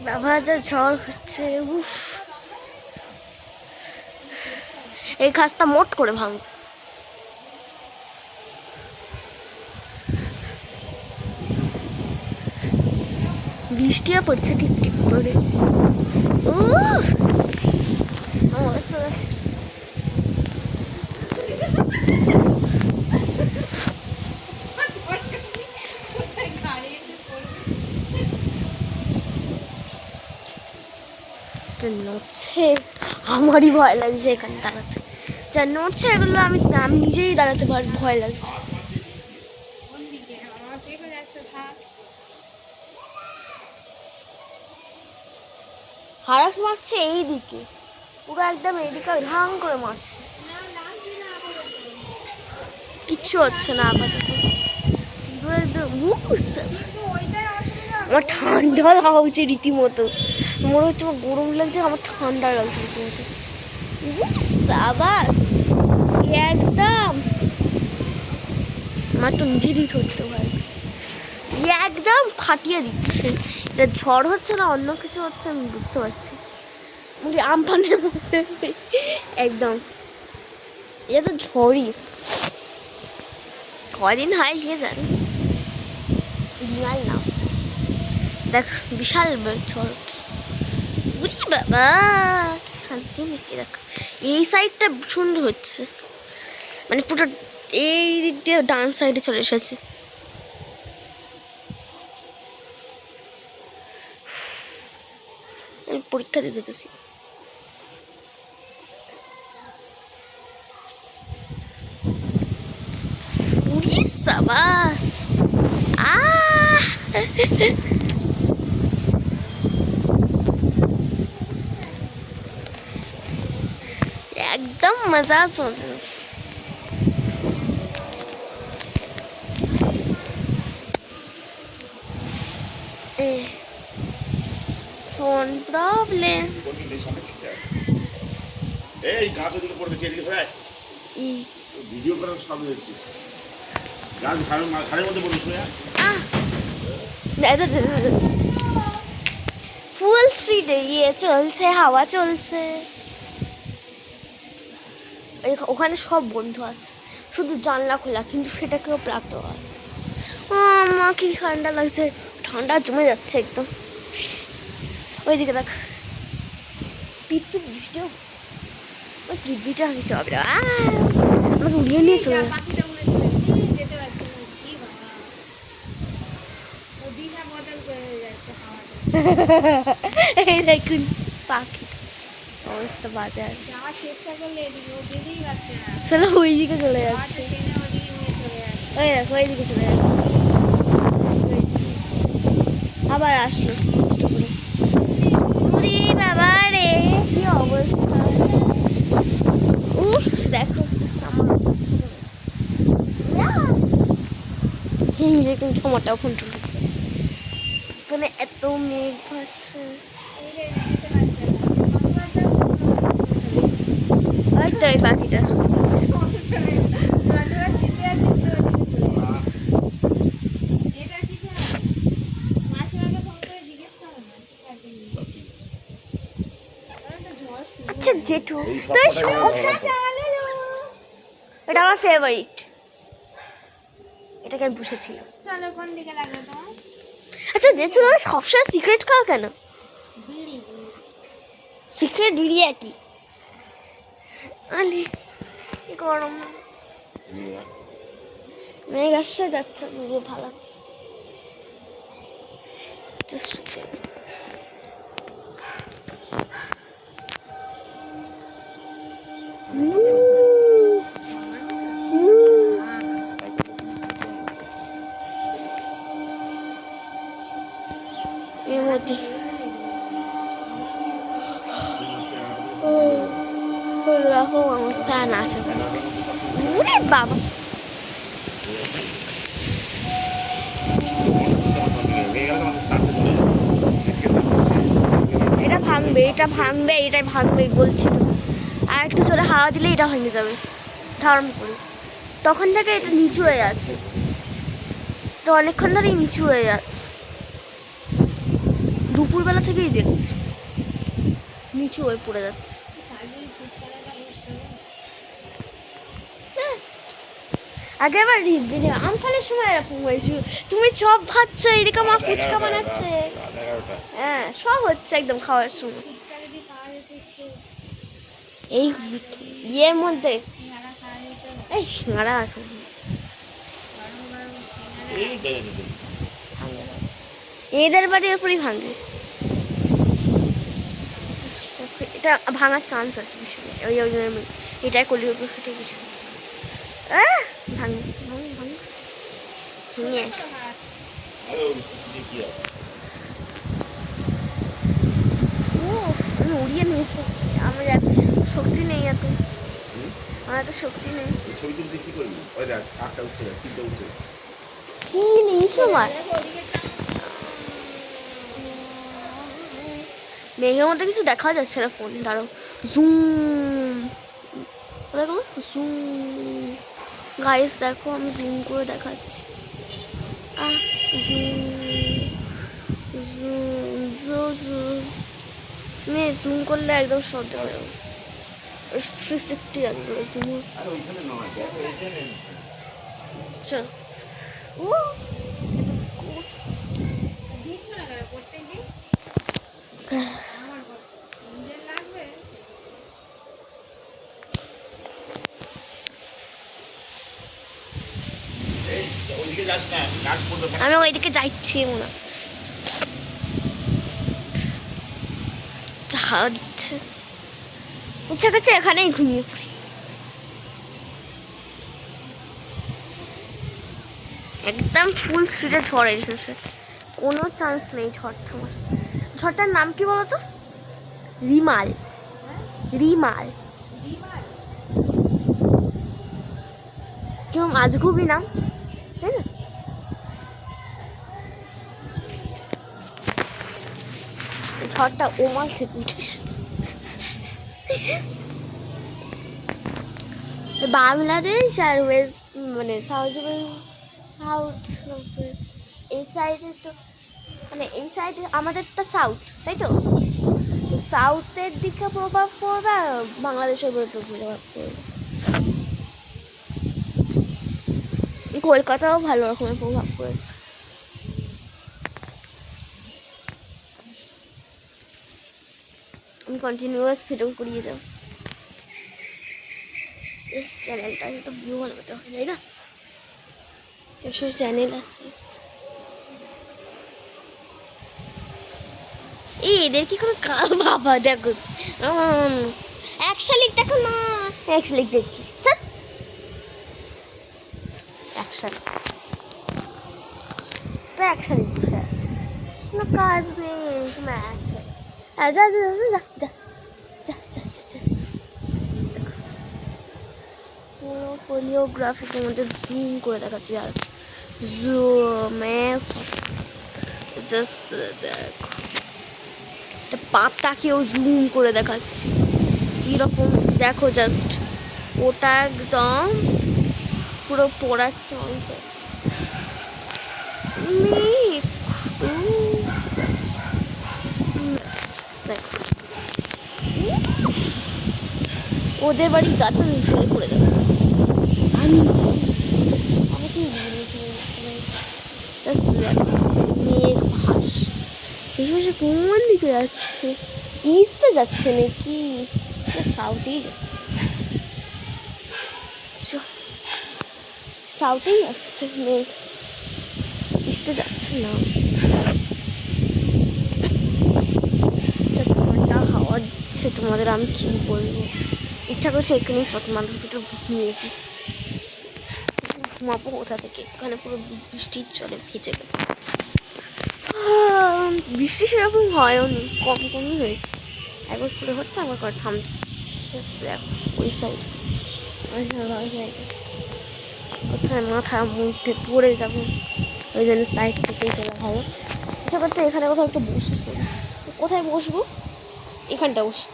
বাবা যা ঝড় হচ্ছে, উফ। এই গাছটা মোট করে ভাঙ। বৃষ্টিও পড়ছে টিপ টিপ করে। নড়ছে, আমারই ভয় লাগছে এখানে দাঁড়াতে। যা নড়ছে এগুলো আমি আমি নিজেই দাঁড়াতে ভয় লাগছে। হারাস মারছে এইদিকে, পুরো একদম এইদিকে ঢাং করে মারছে, কিচ্ছু হচ্ছে না আপাতত। আমার ঠান্ডা লাগা হচ্ছে রীতিমতো, মনে হচ্ছে আমার গরম লাগছে, আমার ঠান্ডা লাগছে রীতিমতো। সাবাস, একদম আমার তো নিজেরই ধরতে হয়, একদম ফাটিয়ে দিচ্ছে। এটা ঝড় হচ্ছে না অন্য কিছু হচ্ছে আমি বুঝতে পারছি, আমফানের মধ্যে একদম। এটা তো ঝড়ই, কদিন হয় কে জানে। না দেখ বিশাল ঝড় হচ্ছে, বুঝলি বাবা কি শান্তি নাকি। দেখ এই সাইডটা সুন্দর হচ্ছে, মানে পুরো এই দিক দিয়ে ডান সাইডে চলে এসেছে। আমি পরীক্ষা দিতে গেছি, সাবাস। একদম মজাজ মজাজ। Phone problem. এই গাছ ওদিকে পড়বে কে দিকে ভাই ভিডিও করার সব হচ্ছে গাছ ঘাড়ের মধ্যে পড়বে শুনে ফুল স্পিডে ইয়ে চলছে, হাওয়া চলছে, ওখানে সব বন্ধু আছে, শুধু জানলা খোলা, কিন্তু সেটাকেও প্লাগ দেওয়া আছে। মা কি ঠান্ডা লাগছে, ঠান্ডা জমে যাচ্ছে একদম। ওইদিকে দেখ পিপি বৃষ্টিও, ওই পিপিটা কিছু হবে না, আমাকে উড়িয়ে নিয়ে চলে এই দেখুন পাখি অবস্থা বাজে আছে, চলো ওই দিকে চলে যাচ্ছে, ওই দেখো ওই দিকে চলে যাচ্ছে, আবার আসলো বাবা রে কি অবস্থা। উফ দেখো আমার অবস্থা, নিজে কিন্তু আমারটাও কন্ট্রোল করতেছে, এখানে এত মেঘ ভাসছে। ওই তো এই পাখিটা, আচ্ছা জেঠু এটা আমার ফেভারিট, এটাকে আমি বুঝেছিলাম। চলো কোন দিকে লাগবে তোমার? আচ্ছা দেখছো তুমি সবসময় সিক্রেট খাও কেন? সিক্রেট বিড়ি একই আলি গরম মেঘ আসছে যাচ্ছে, পুরো ভালো এর মধ্যে রাখো অবস্থা নাচে ওরে বাবা। এটা ভাঙবে, এটা ভাঙবে, এটাই ভাঙবে বলছি তো। আর একটু জোরে হাওয়া দিলে এটা ভেঙে যাবে ধারণ করে। তখন থেকে এটা নিচু হয়ে আছে, এটা অনেকক্ষণ ধরেই নিচু হয়ে যাচ্ছে, দুপুরবেলা থেকেই দেখছি নিচু হয়ে পড়ে যাচ্ছে। আগে আবার আমফানের সময় এরকম হয়েছিল, তুমি চপ ভাবছো এদিকে মা ফুচকা বানাচ্ছে, হ্যাঁ সব হচ্ছে একদম খাওয়ার সময়। এই ইয়ের মধ্যে এই সিঙ্গারা এদের বাড়ির ওপরই ভাঙে, এটা ভাঙার চান্স আছে বিষয় ওই ওই এটাই কলির ফেটে কিছু ভাঙে ভাঙে ভাঙে ভেঙে আমি উড়িয়ে নিয়েছি, আমার এত শক্তি নেই, আমার এত শক্তি নেই। কি নিয়েছো আমার মেঘের মধ্যে কিছু দেখা যাচ্ছে না, ফোন দাঁড়াও জুম দেখো জুম গাইস, দেখো আমি জুম করে দেখাচ্ছি, জুম করলে একদম শব্দ হয়ে যাবে, 360 একদম জুম। আচ্ছা ও আমি ওইদিকে যাচ্ছি মনে হাওয়া দিচ্ছে, ইচ্ছা করছে এখানেই ঘুমিয়ে পড়ি। একদম ফুল স্পিডে ঝড় এসেছে, কোনো চান্স নেই ঝড় থামার। ঝড়টার নাম কি বলতো? রিমাল। রিমাল কিরকম আজগুবি নাম, তাই না? ঝড়টা ওমান থেকে উঠে এসেছে। বাংলাদেশ আর ওয়েস্ট মানে সাউথ এই সাইডে তো মানে এই সাইডে আমাদেরটা সাউথ, তাই তো সাউথের দিকে প্রভাব পড়বে আর বাংলাদেশের উপরে প্রভাব পড়বে। কলকাতাও ভালো রকমের প্রভাব পড়েছে। আমি কন্টিনিউয়াস ভিডিও করিয়ে যাব, এই চ্যানেলটা তো ভিউ বানাতে হয় তাই না, কিছু চ্যানেল আছে। এই এদের কি কোনো বাবা দেখো এক শালিক দেখো না, এক শালিক দেখি স্যার এক শালিক এক শালিক বসে আছে, কোনো কাজ নেই সময় যা যা যা যা যা যা যা যা পুরো কোরিওগ্রাফির মধ্যে জুম করে দেখাচ্ছি আর জুম জাস্ট দেখো পাপটাকেও জুম করে দেখাচ্ছি কীরকম দেখো, জাস্ট ওটা একদম পুরো পড়ার চান্স আছে। দেখো ওদের বাড়ির গাছ আমি ফেলে করে দেবো, আমি মেঘ ভাস ভেসে কোন দিকে যাচ্ছে, ইস্টে যাচ্ছে নাকি সাউথেই যাচ্ছে, সাউথেই আসছে মেঘ, ইস্টে যাচ্ছে না। ঠান্ডা হাওয়া দিচ্ছে, তোমাদের আমি কি বলবো, ইচ্ছা করছে এখানে চটমান্ডার ভিতরে ঘুমিয়ে ঘুমাবো কোথা থেকে, এখানে পুরো বৃষ্টির জলে ভিজে গেছে। বৃষ্টি সেরকম হয়ও নি, কম কমই হয়েছে, একবার করে হচ্ছে একবার করে থামছে। দেখো ওই সাইড ওখানে মাথা মুখে পড়ে যাবো, ওই জন্য সাইড থেকেই গেলে ভালো। ইচ্ছা করছে এখানে কোথাও একটু বসে পড়ি, কোথায় বসবো, এখানটা বসে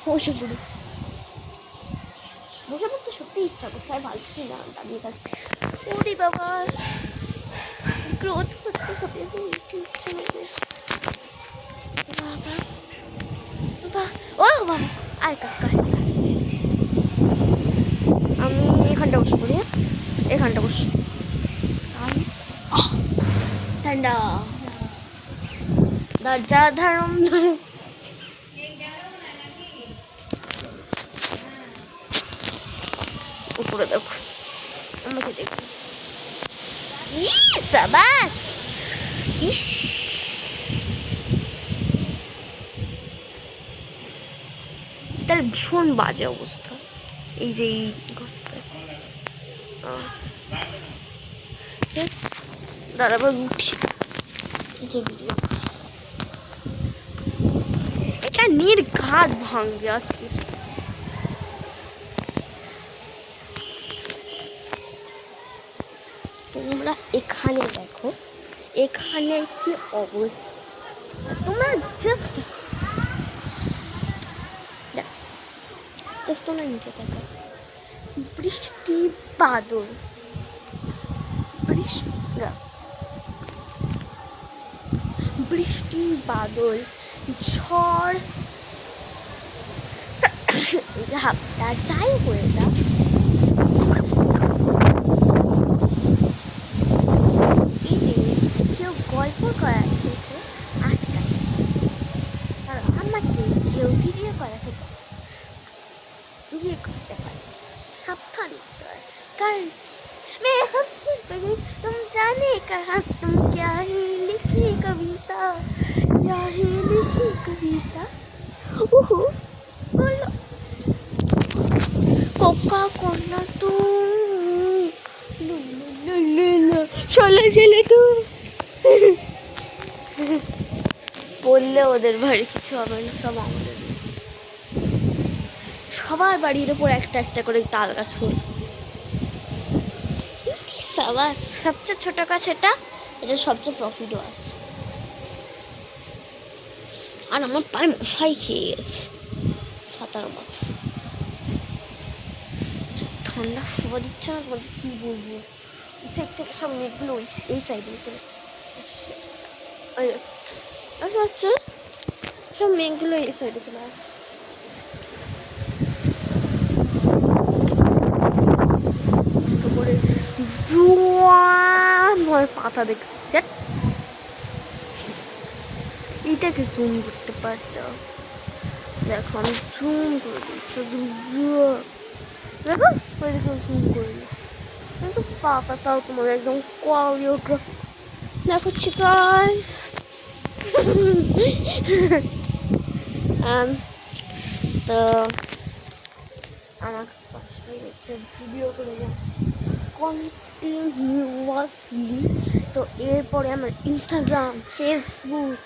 বসে পড়ি, বসে পড়তে সত্যি ইচ্ছা করছে, আর ভাবছি না দাঁড়িয়ে থাকতে। ওরে বাবা গ্রোথ করতে হবে ইউটিউব চ্যানেলে। বাবা বাবা, ও বাবা, আয় কাকা, আমি এখানটা বসবো রে, এখানটা বস। ঠান্ডা দরজা ধরম ধরম। উপরে দেখো, আমাকে দেখো, সাবাস। ইস, তার ভীষণ বাজে অবস্থা। এই যে এই গাছটা দাঁড়াবার উঠি, এটা নির্ঘাত ভাঙবে আজকে। তোমরা এখানে দেখো, এখানে কি অবস্থা, তোমরা জাস্ট তোমরা নিচে দেখো, বৃষ্টি বাদল, বৃষ্টি বাদল, ঝড়, যাই হয়ে যাক, কেউ গল্প করা থেকে আটকায়, আর আমাকে কেউ ভিডিও করা থেকে বিয়ে করতে পারে, সাবধান হতে হয়। কারণ मैं हंसी पड़ी तुम जाने कहा, तुम क्या ही लिखी कविता, क्या ही लिखी कविता, ओहो बोलो कोका कोला तू, চলে চলে তু, বললে ওদের বাড়ি কিছু হবে না, সব আমাদের। সবার বাড়ির ওপর একটা একটা করে তাল গাছ ফুল। সাবাস, সবচেয়ে ছোট গাছ এটা, এটা সবচেয়ে প্রফিটও আছে। আর আমার পায়ে মশাই খেয়ে গেছে ছাতার মতো, ঠান্ডা শোয়া দিচ্ছে না, তোমাদের কি বলবো। এই সাইড থেকে সব মেঘগুলো এই সাইডে চলে আচ্ছা, সব মেঘগুলো এই সাইডে চলে আসছে। পাতা দেখছে, এটাকে জুম করতে পারতাম, দেখো আমি জুম করে দিচ্ছি, দেখো ওইটাকে জুম করে দিই, কিন্তু পাতাটাও তোমার একদম কোরিওগ্রাফি দেখাচ্ছি গাইস। তো আমার পাশে হচ্ছে ভিডিও করে যাচ্ছে কন্টিনিউয়াসলি। তো এরপরে আমার ইনস্টাগ্রাম, ফেসবুক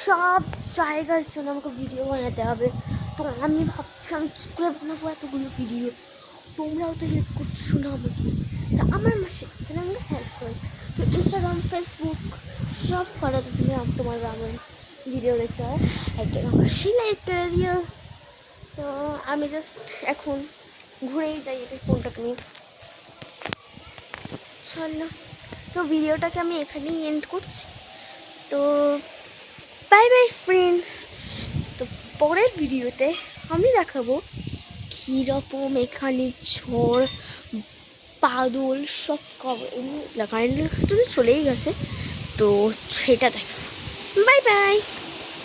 সব জায়গার জন্য আমাকে ভিডিও বানাতে হবে। তো আমি ভাবছি আমি কী করে বানাবো এতগুলো ভিডিও, তোমরাও তো হেল্প করছো না আমাকে, তা আমার মাসে জন্য আমাকে হেল্প করো। তো ইনস্টাগ্রাম, ফেসবুক সব করাতে তুমি তোমার আমার ভিডিও দেখতে হয়, একটা আমার সিলেক্ট করে দিও। তো আমি জাস্ট এখন ঘুরেই যাই এটা ফোনটাকে নিয়ে, চলো। তো ভিডিওটাকে আমি এখানেই এন্ড করছি। তো বাই বাই ফ্রেন্ডস। তো পরের ভিডিওতে আমি দেখাবো কীরকম এখানে ঝড় বাদল সব কারেন্ট তো চলেই গেছে, তো সেটা দেখা। Bye bye.